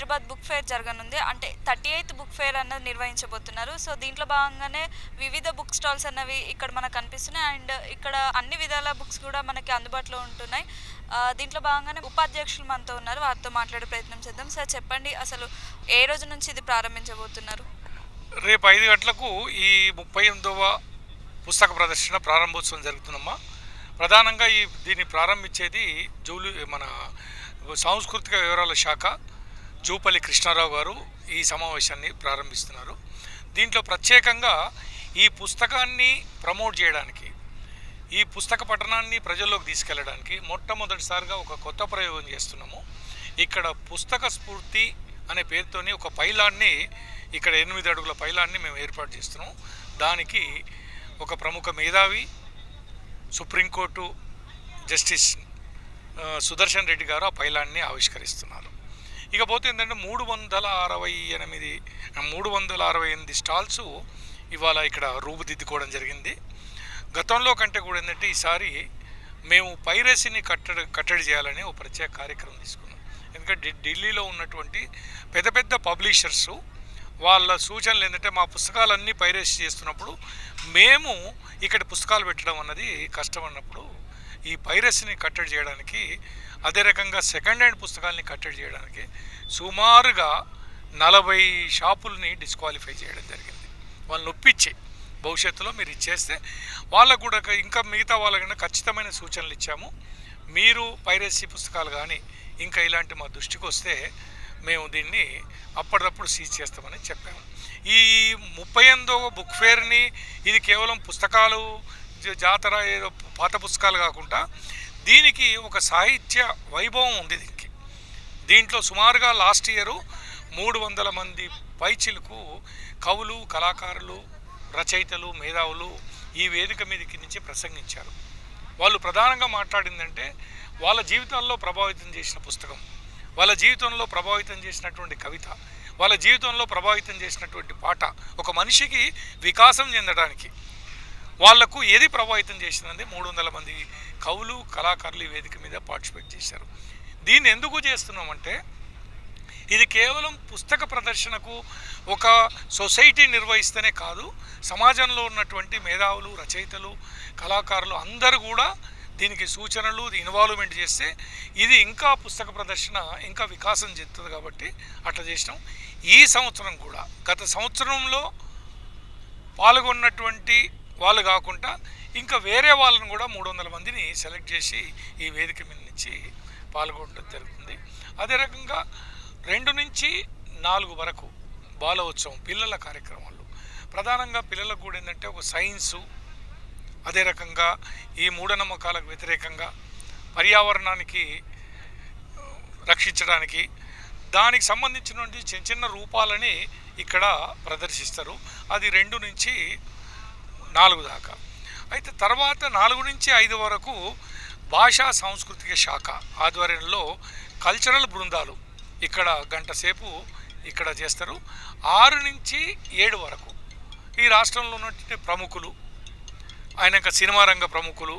Hyderabad book fair జరగనుంది. అంటే 38th book fair అన్నది నిర్వహించబోతున్నారు. సో, దీంట్లో భాగంగానే వివిధ బుక్ స్టాల్స్ అన్నవి ఇక్కడ మనకు కనిపిస్తున్నాయి. అండ్ ఇక్కడ అన్ని విధాల బుక్స్ కూడా మనకి అందుబాటులో ఉంటున్నాయి. దీంట్లో భాగంగానే ఉపాధ్యక్షులు మనతో ఉన్నారు. వారితో మాట్లాడే ప్రయత్నం చేద్దాం. సార్ చెప్పండి, అసలు ఏ రోజు నుంచి ఇది ప్రారంభించబోతున్నారు? రేపు 5 గంటలకు ఈ 38వ పుస్తక ప్రదర్శన ప్రారంభోత్సవం జరుగుతుందమ్మా. ప్రధానంగా దీన్ని ప్రారంభించేది మన సాంస్కృతిక వివరాల శాఖ జూపల్లి కృష్ణారావు గారు ఈ సమావేశాన్ని ప్రారంభిస్తున్నారు. దీంట్లో ప్రత్యేకంగా ఈ పుస్తకాన్ని ప్రమోట్ చేయడానికి, ఈ పుస్తక పఠనాన్ని ప్రజల్లోకి తీసుకెళ్ళడానికి మొట్టమొదటిసారిగా ఒక కొత్త ప్రయోగం చేస్తున్నాము. ఇక్కడ పుస్తక స్ఫూర్తి అనే పేరుతోని ఒక పైలాన్ని, ఇక్కడ 8 అడుగుల పైలాన్ని మేము ఏర్పాటు చేస్తున్నాం. దానికి ఒక ప్రముఖ మేధావి, సుప్రీంకోర్టు జస్టిస్ సుదర్శన్ రెడ్డి గారు ఆ పైలాన్ని ఆవిష్కరిస్తున్నారు. ఇకపోతే ఏంటంటే 368 స్టాల్స్ ఇవాళ ఇక్కడ రూపుదిద్దుకోవడం జరిగింది. గతంలో కంటే కూడా ఏంటంటే ఈసారి మేము పైరసీని కట్టడి చేయాలని ఒక ప్రత్యేక కార్యక్రమం తీసుకున్నాం. ఎందుకంటే ఢిల్లీలో ఉన్నటువంటి పెద్ద పెద్ద పబ్లిషర్సు వాళ్ళ సూచనలు ఏంటంటే మా పుస్తకాలన్నీ పైరసీ చేస్తున్నప్పుడు మేము ఇక్కడ పుస్తకాలు పెట్టడం అన్నది కష్టం అన్నప్పుడు ఈ పైరసీని కట్టడి చేయడానికి, అదే రకంగా సెకండ్ హ్యాండ్ పుస్తకాలని కట్టడి చేయడానికి సుమారుగా 40 షాపుల్ని డిస్క్వాలిఫై చేయడం జరిగింది. వాళ్ళని ఒప్పించి భవిష్యత్తులో మీరు ఇచ్చేస్తే వాళ్ళకు కూడా ఇంకా మిగతా వాళ్ళకన్నా ఖచ్చితమైన సూచనలు ఇచ్చాము. మీరు పైరసీ పుస్తకాలు కానీ ఇంకా ఇలాంటి మా దృష్టికి వస్తే మేము దీన్ని అప్పటికప్పుడు సీజ్ చేస్తామని చెప్పాము. ఈ 38వ బుక్ ఫేర్ని ఇది కేవలం పుస్తకాలు జాతర ఏదో పాత పుస్తకాలు కాకుండా దీనికి ఒక సాహిత్య వైభవం ఉంది. దీంట్లో సుమారుగా లాస్ట్ ఇయర్ 300 మంది పైచిలకు కవులు, కళాకారులు, రచయితలు, మేధావులు ఈ వేదిక మీదకి నుంచి ప్రసంగించారు. వాళ్ళు ప్రధానంగా మాట్లాడిందంటే వాళ్ళ జీవితాల్లో ప్రభావితం చేసిన పుస్తకం, వాళ్ళ జీవితంలో ప్రభావితం చేసినటువంటి కవిత, వాళ్ళ జీవితంలో ప్రభావితం చేసినటువంటి పాట, ఒక మనిషికి వికాసం చెందడానికి వాళ్లకు ఏది ప్రభావితం చేసిందంటే 300 మంది కవులు, కళాకారులు ఈ వేదిక మీద పార్టిసిపేట్ చేశారు. దీన్ని ఎందుకు చేస్తున్నామంటే ఇది కేవలం పుస్తక ప్రదర్శనకు ఒక సొసైటీ నిర్వహిస్తేనే కాదు, సమాజంలో ఉన్నటువంటి మేధావులు, రచయితలు, కళాకారులు అందరూ కూడా దీనికి సూచనలు, ఇన్వాల్వ్మెంట్ చేస్తే ఇది ఇంకా పుస్తక ప్రదర్శన ఇంకా వికాసం చెందుతుంది. కాబట్టి అట్లా చేసినాం. ఈ సంవత్సరం కూడా గత సంవత్సరంలో పాల్గొన్నటువంటి వాళ్ళు కాకుండా ఇంకా వేరే వాళ్ళని కూడా 300 మందిని సెలెక్ట్ చేసి ఈ వేదిక మీద నుంచి పాల్గొనడం జరుగుతుంది. అదే రకంగా 2 నుంచి 4 వరకు బాల ఉత్సవం, పిల్లల కార్యక్రమాలు, ప్రధానంగా పిల్లలకు కూడా ఏంటంటే ఒక సైన్సు, అదే రకంగా ఈ మూఢనమ్మకాలకు వ్యతిరేకంగా పర్యావరణానికి రక్షించడానికి దానికి సంబంధించినటువంటి చిన్న చిన్న రూపాలని ఇక్కడ ప్రదర్శిస్తారు. అది 2 నుంచి 4 దాకా. అయితే తర్వాత 4 నుంచి 5 వరకు భాషా సాంస్కృతిక శాఖ ఆధ్వర్యంలో కల్చరల్ బృందాలు ఇక్కడ గంట సేపు ఇక్కడ చేస్తారు. 6 నుంచి 7 వరకు ఈ రాష్ట్రంలో ఉన్నటువంటి ప్రముఖులు, ఆయనక సినిమా రంగ ప్రముఖులు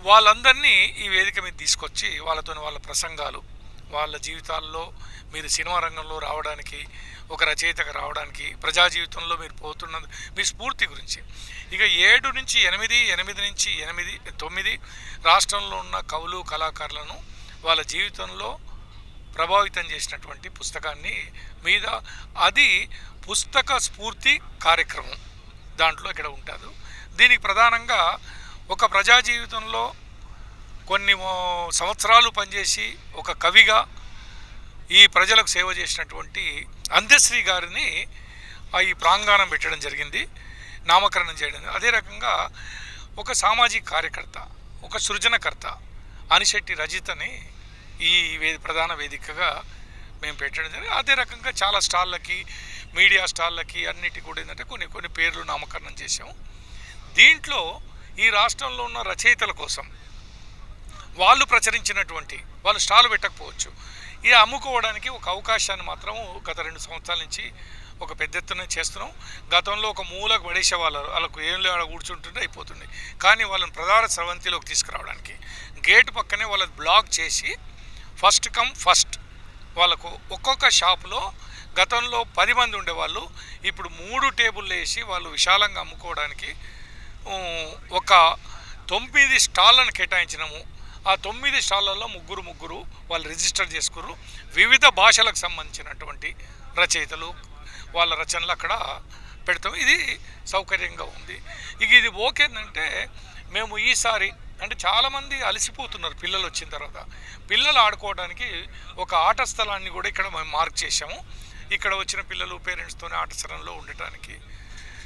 వాళ్ళందరినీ ఈ వేదిక మీద తీసుకొచ్చి వాళ్ళతో వాళ్ళ ప్రసంగాలు, వాళ్ళ జీవితాల్లో మీరు సినిమా రంగంలో రావడానికి, ఒక రచయితగా రావడానికి, ప్రజా జీవితంలో మీరు పోతున్న మీ స్ఫూర్తి గురించి, ఇక 7 నుంచి 8, 8 నుంచి 9 రాష్ట్రంలో ఉన్న కవులు, కళాకారులను వాళ్ళ జీవితంలో ప్రభావితం చేసినటువంటి పుస్తకాన్ని మీద అది పుస్తక స్ఫూర్తి కార్యక్రమం దాంట్లో ఇక్కడ ఉంటుంది. దీనికి ప్రధానంగా ఒక ప్రజా జీవితంలో కొన్ని సంవత్సరాలు పనిచేసి ఒక కవిగా ఈ ప్రజలకు సేవ చేసినటువంటి అందశ్రీ గారిని ఈ ప్రాంగణం పెట్టడం జరిగింది, నామకరణం చేయడం. అదే రకంగా ఒక సామాజిక కార్యకర్త, ఒక సృజనకర్త అనిశెట్టి రజితని ఈ ప్రధాన వేదికగా మేము పెట్టడం జరిగింది. అదే రకంగా చాలా స్టాళ్ళకి, మీడియా స్టాళ్ళకి అన్నిటి కూడా ఏంటంటే కొన్ని పేర్లు నామకరణం చేసాము. దీంట్లో ఈ రాష్ట్రంలో ఉన్న రచయితల కోసం వాళ్ళు ప్రచురించినటువంటి, వాళ్ళు స్టాల్ పెట్టకపోవచ్చు, ఇది అమ్ముకోవడానికి ఒక అవకాశాన్ని మాత్రం గత 2 సంవత్సరాల నుంచి ఒక పెద్ద ఎత్తున చేస్తున్నాం. గతంలో ఒక మూలకు పడేసే వాళ్ళకు ఏం లేడ కూర్చుంటుంటే అయిపోతుంది. కానీ వాళ్ళని ప్రధాన స్రవంతిలోకి తీసుకురావడానికి గేటు పక్కనే వాళ్ళని బ్లాక్ చేసి ఫస్ట్ కమ్ ఫస్ట్ వాళ్ళకు ఒక్కొక్క షాపులో గతంలో 10 మంది ఉండేవాళ్ళు, ఇప్పుడు 3 టేబుల్ వేసి వాళ్ళు విశాలంగా అమ్ముకోవడానికి ఒక 9 స్టాళ్ళను కేటాయించినాము. ఆ 9 స్టాళ్ళల్లో ముగ్గురు వాళ్ళు రిజిస్టర్ చేసుకుర్రు. వివిధ భాషలకు సంబంధించినటువంటి రచయితలు వాళ్ళ రచనలు అక్కడ పెడతాం. ఇది సౌకర్యంగా ఉంది. ఇక ఇది ఓకేందంటే మేము ఈసారి అంటే చాలామంది అలసిపోతున్నారు పిల్లలు వచ్చిన తర్వాత. పిల్లలు ఆడుకోవడానికి ఒక ఆట స్థలాన్ని కూడా ఇక్కడ మేము మార్క్ చేసాము. ఇక్కడ వచ్చిన పిల్లలు పేరెంట్స్తోనే ఆట స్థలంలో ఉండటానికి.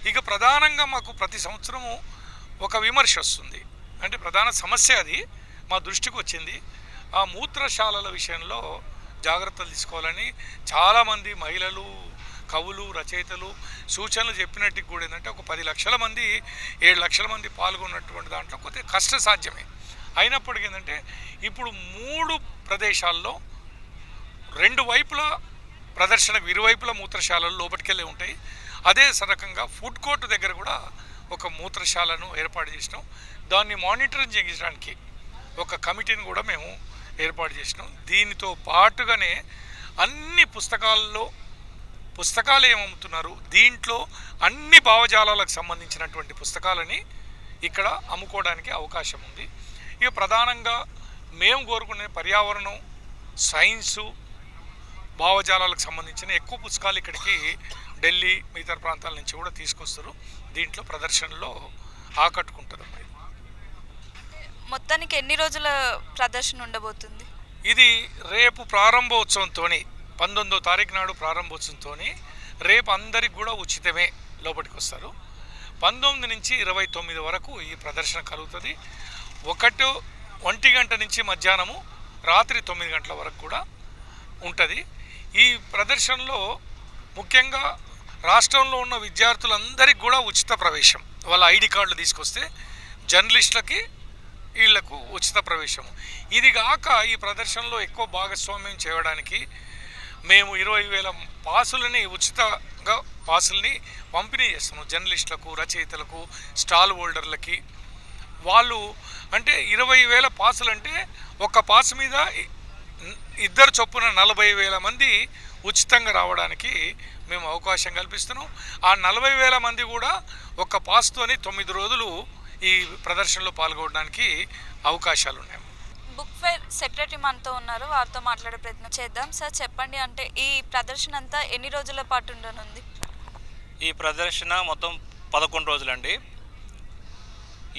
ఇక ప్రధానంగా మాకు ప్రతి సంవత్సరము ఒక విమర్శ వస్తుంది. అంటే ప్రధాన సమస్య అది మా దృష్టికి వచ్చింది. ఆ మూత్రశాలల విషయంలో జాగ్రత్తలు తీసుకోవాలని చాలామంది మహిళలు, కవులు, రచయితలు సూచనలు చెప్పినట్టు కూడా ఏంటంటే ఒక 10 లక్షల మంది 7 లక్షల మంది పాల్గొన్నటువంటి దాంట్లో కొద్దిగా కష్టసాధ్యమే. అయినప్పటికీ ఏంటంటే ఇప్పుడు 3 ప్రదేశాల్లో 2 వైపులా ప్రదర్శనకు ఇరువైపుల మూత్రశాలలు లోపలికెళ్ళే ఉంటాయి. అదే రకంగా ఫుడ్ కోర్టు దగ్గర కూడా ఒక మూత్రశాలను ఏర్పాటు చేసినాం. దాన్ని మానిటరింగ్ చేయడానికి ఒక కమిటీని కూడా మేము ఏర్పాటు చేసినాం. దీనితో పాటుగానే అన్ని పుస్తకాలు ఏమమ్ముతున్నారు, దీంట్లో అన్ని భావజాలాలకు సంబంధించినటువంటి పుస్తకాలని ఇక్కడ అమ్ముకోవడానికి అవకాశం ఉంది. ఇక ప్రధానంగా మేము కోరుకునే పర్యావరణం, సైన్సు, భావజాలాలకు సంబంధించిన ఎక్కువ పుస్తకాలు ఇక్కడికి ఢిల్లీ ఇతర ప్రాంతాల నుంచి కూడా తీసుకొస్తారు. దీంట్లో ప్రదర్శనలో ఆకట్టుకుంటుంది. మొత్తానికి ఎన్ని రోజుల ప్రదర్శన ఉండబోతుంది? ఇది రేపు ప్రారంభోత్సవంతో 19వ తారీఖు నాడు ప్రారంభోత్సవంతో రేపు అందరికి కూడా ఉచితమే లోపలికి వస్తారు. 19 నుంచి 29 వరకు ఈ ప్రదర్శన కలుగుతుంది. 1 గంట నుంచి మధ్యాహ్నము రాత్రి 9 గంటల వరకు కూడా ఉంటుంది. ఈ ప్రదర్శనలో ముఖ్యంగా రాష్ట్రంలో ఉన్న విద్యార్థులందరికీ కూడా ఉచిత ప్రవేశం. వాళ్ళ ఐడి కార్డులు తీసుకొస్తే జర్నలిస్టులకి వీళ్లకు ఉచిత ప్రవేశం. ఇది కాక ఈ ప్రదర్శనలో ఎక్కువ భాగస్వామ్యం చేయడానికి మేము 20,000 పాసులని ఉచితంగా పాసుల్ని పంపిణీ చేస్తాము. జర్నలిస్టులకు, రచయితలకు, స్టాల్ హోల్డర్లకి. వాళ్ళు అంటే 20,000 పాసులు అంటే ఒక పాసు మీద 2 చొప్పున 40,000 మంది ఉచితంగా రావడానికి మేము అవకాశం కల్పిస్తున్నాం. ఆ 40,000 మంది కూడా ఒక పాస్తోని 9 రోజులు ఈ ప్రదర్శనలో పాల్గొనడానికి అవకాశాలు ఉన్నాయి. బుక్ ఫెయిర్ సెక్రటరీ మనతో ఉన్నారు, వారితో మాట్లాడే ప్రయత్నం చేద్దాం. సార్ చెప్పండి, అంటే ఈ ప్రదర్శన అంతా ఎన్ని రోజుల పాటు ఉండనుంది? ఈ ప్రదర్శన మొత్తం 11 రోజులండి.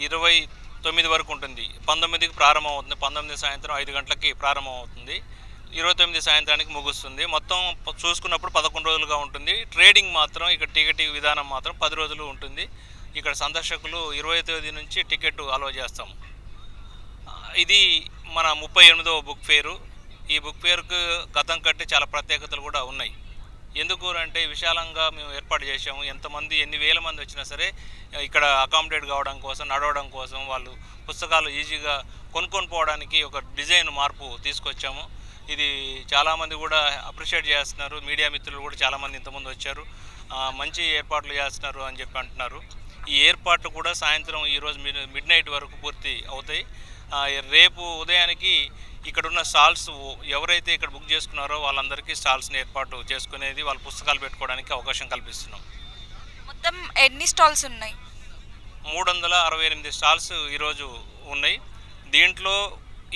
29 వరకు ఉంటుంది. 19కి ప్రారంభం అవుతుంది. 19 సాయంత్రం 5 గంటలకి ప్రారంభం అవుతుంది. 29 సాయంత్రానికి ముగుస్తుంది. మొత్తం చూసుకున్నప్పుడు 11 రోజులుగా ఉంటుంది. ట్రేడింగ్ మాత్రం ఇక్కడ టికెట్ విధానం మాత్రం 10 రోజులు ఉంటుంది. ఇక్కడ సందర్శకులు 20వ తేదీ నుంచి టికెట్ అలౌ చేస్తాము. ఇది మన 38వ బుక్ ఫేరు. ఈ బుక్ ఫేర్కు గతం కంటే చాలా ప్రత్యేకతలు కూడా ఉన్నాయి. ఎందుకు అంటే విశాలంగా మేము ఏర్పాటు చేసాము. ఎంతమంది ఎన్ని వేల మంది వచ్చినా సరే ఇక్కడ అకామిడేట్ కావడం కోసం, నడవడం కోసం, వాళ్ళు పుస్తకాలు ఈజీగా కొనుక్కొని పోవడానికి ఒక డిజైన్ మార్పు తీసుకొచ్చాము. ఇది చాలామంది కూడా అప్రిషియేట్ చేస్తున్నారు. మీడియా మిత్రులు కూడా చాలామంది ఇంతమంది వచ్చారు, మంచి ఏర్పాట్లు చేస్తున్నారు అని చెప్పి అంటున్నారు. ఈ ఏర్పాట్లు కూడా సాయంత్రం ఈరోజు మిడ్ నైట్ వరకు పూర్తి అవుతాయి. రేపు ఉదయానికి ఇక్కడున్న స్టాల్స్ ఎవరైతే ఇక్కడ బుక్ చేసుకున్నారో వాళ్ళందరికీ స్టాల్స్ని ఏర్పాటు చేసుకునేది, వాళ్ళ పుస్తకాలు పెట్టుకోవడానికి అవకాశం కల్పిస్తున్నాం. మొత్తం ఎన్ని స్టాల్స్ ఉన్నాయి? 368 స్టాల్స్ ఈరోజు ఉన్నాయి. దీంట్లో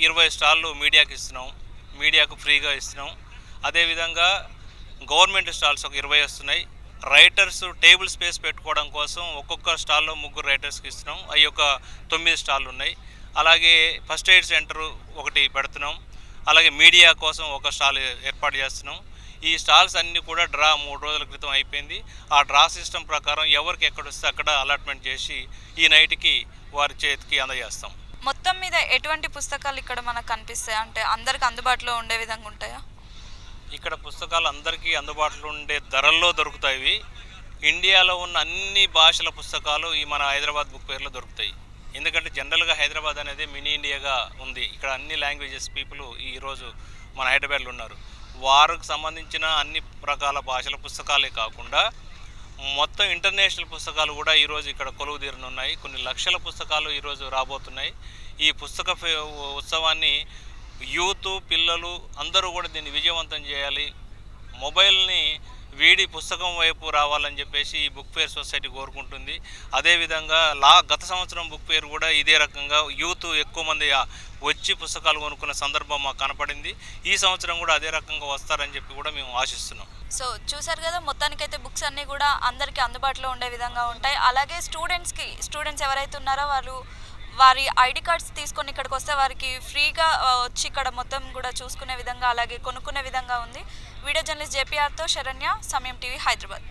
20 స్టాళ్ళు మీడియాకి ఇస్తున్నాం, మీడియాకు ఫ్రీగా ఇస్తున్నాం. అదేవిధంగా గవర్నమెంట్ స్టాల్స్ ఒక 20 వస్తున్నాయి. రైటర్స్ టేబుల్ స్పేస్ పెట్టుకోవడం కోసం ఒక్కొక్క స్టాల్లో 3 రైటర్స్కి ఇస్తున్నాం. అవి ఒక 9 స్టాళ్ళు ఉన్నాయి. అలాగే ఫస్ట్ ఎయిడ్ సెంటర్ ఒకటి పెడుతున్నాం. అలాగే మీడియా కోసం ఒక స్టాల్ ఏర్పాటు చేస్తున్నాం. ఈ స్టాల్స్ అన్నీ కూడా డ్రా 3 రోజుల క్రితం అయిపోయింది. ఆ డ్రా సిస్టమ్ ప్రకారం ఎవరికి ఎక్కడొస్తే అక్కడ అలాట్మెంట్ చేసి ఈ నైట్కి వారి చేతికి అందజేస్తాం. మొత్తం మీద ఎటువంటి పుస్తకాలు ఇక్కడ మనకు కనిపిస్తాయి? అంటే అందరికి అందుబాటులో ఉండే విధంగా ఉంటాయా? ఇక్కడ పుస్తకాలు అందరికీ అందుబాటులో ఉండే ధరల్లో దొరుకుతాయి. ఇండియాలో ఉన్న అన్ని భాషల పుస్తకాలు ఈ మన హైదరాబాద్ బుక్ ఫెయిర్లో దొరుకుతాయి. ఎందుకంటే జనరల్గా హైదరాబాద్ అనేది మినీ ఇండియాగా ఉంది. ఇక్కడ అన్ని లాంగ్వేజెస్ పీపుల్ ఈరోజు మన హైదరాబాద్లో ఉన్నారు. వారికి సంబంధించిన అన్ని రకాల భాషల పుస్తకాలే కాకుండా మొత్తం ఇంటర్నేషనల్ పుస్తకాలు కూడా ఈరోజు ఇక్కడ కొలువు తీరనున్నాయి. కొన్ని లక్షల పుస్తకాలు ఈరోజు రాబోతున్నాయి. ఈ పుస్తక ఉత్సవాన్ని యూత్ పిల్లలు అందరూ కూడా దీన్ని విజయవంతం చేయాలి, మొబైల్ని వీడి పుస్తకం వైపు రావాలని చెప్పేసి ఈ బుక్ ఫేర్ సొసైటీ కోరుకుంటుంది. అదేవిధంగా గత సంవత్సరం బుక్ ఫేర్ కూడా ఇదే రకంగా యూత్ ఎక్కువ మంది వచ్చి పుస్తకాలు కొనుక్కున్న సందర్భం మాకు కనపడింది. ఈ సంవత్సరం కూడా అదే రకంగా వస్తారని చెప్పి కూడా మేము ఆశిస్తున్నాం. సో చూసారు కదా, మొత్తానికైతే బుక్స్ అన్నీ కూడా అందరికీ అందుబాటులో ఉండే విధంగా ఉంటాయి. అలాగే స్టూడెంట్స్ ఎవరైతే ఉన్నారో వాళ్ళు వారి ఐడి కార్డ్స్ తీసుకొని ఇక్కడికి వస్తే వారికి ఫ్రీగా వచ్చి ఇక్కడ మొత్తం కూడా చూసుకునే విధంగా అలాగే కొనుక్కునే విధంగా ఉంది. వీడియో జర్నలిస్ట్ జేపీఆర్తో శరణ్య, సమయం టీవీ, హైదరాబాద్.